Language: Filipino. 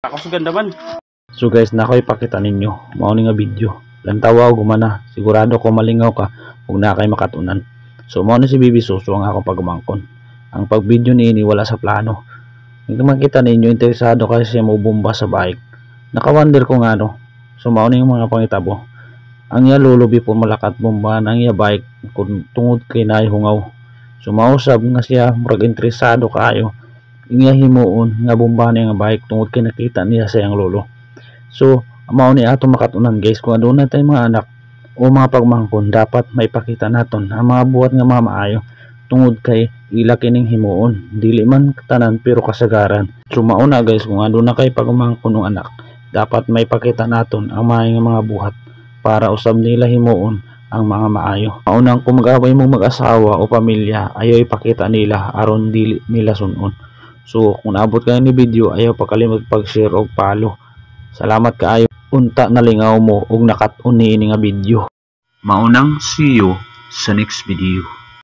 Ako sa ganda man. So guys, nako ipakita ninyo mao ni nga video. Lantawa gumana, sigurado ko malingaw ka ug na kay makatunan. So mao ni si Bibi Suso ang akong pagumangkon. Ang pagvideo niini wala sa plano. Kung makita ninyo interesado kasi siya mo bomba sa bike. Naka-wonder ko nga no. So mao ni mga pangitabo. Ang iya lulubi po malakat bomba ang iya bike kung tungod kay naihungaw. So mausab nga siya murag interesado kaayo. Inya himuon nga bomba nga bike tungod kay nakita niya sa iyang lolo. So mao ni ato makatunan guys, kung aduna tay mga anak o mga pagmangkon dapat maipakita naton ang mga buhat nga mga maayo tungod kay ila kining himuon dili man tanan pero kasagaran. So mao na guys, kung aduna kay pagmangkon ng anak dapat maipakita naton ang mga buhat para usab nila himuon ang mga maayo. Maunang kung mag-away mong mag-asawa o pamilya ayaw ipakita nila aron dili nila sunon. So kung naabot kayo ni video ayaw pakalimot pag-share og follow. Salamat kaayo unta nalingaw mo og nakat-uni ini nga video. Maunang see you sa next video.